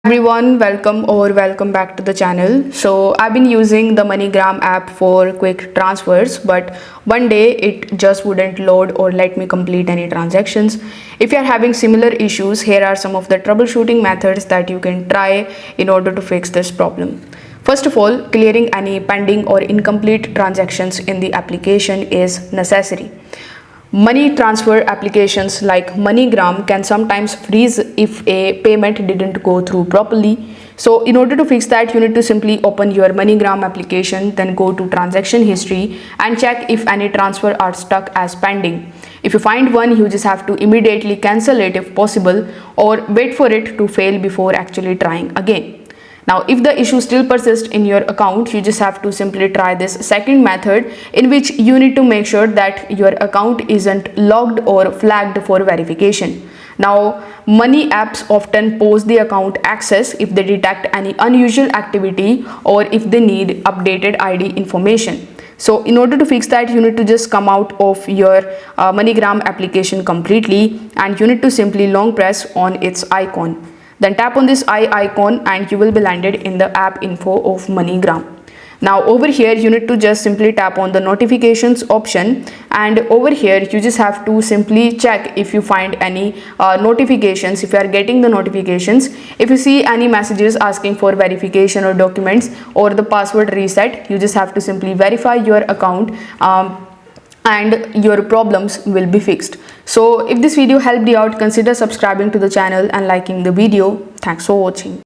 Everyone, welcome back to the channel. So I've been using the MoneyGram app for quick transfers, but one day it just wouldn't load or let me complete any transactions. If you're having similar issues, here are some of the troubleshooting methods that you can try in order to fix this problem. First of all, clearing any pending or incomplete transactions in the application is necessary. Money transfer applications like MoneyGram can sometimes freeze if a payment didn't go through properly. So in order to fix that, you need to simply open your MoneyGram application, then go to transaction history and check if any transfer are stuck as pending. If you find one, you just have to immediately cancel it if possible, or wait for it to fail before actually trying again. Now, if the issue still persists in your account, you just have to simply try this second method, in which you need to make sure that your account isn't logged or flagged for verification. Now, money apps often pause the account access if they detect any unusual activity or if they need updated ID information. So in order to fix that, you need to just come out of your MoneyGram application completely, and you need to simply long press on its icon. Then tap on this eye icon and you will be landed in the app info of MoneyGram. Now over here you need to just simply tap on the notifications option, and over here you just have to simply check if you find any notifications, if you are getting the notifications. If you see any messages asking for verification or documents or the password reset, you just have to simply verify your account and your problems will be fixed. So if this video helped you out, consider subscribing to the channel and liking the video. Thanks for watching.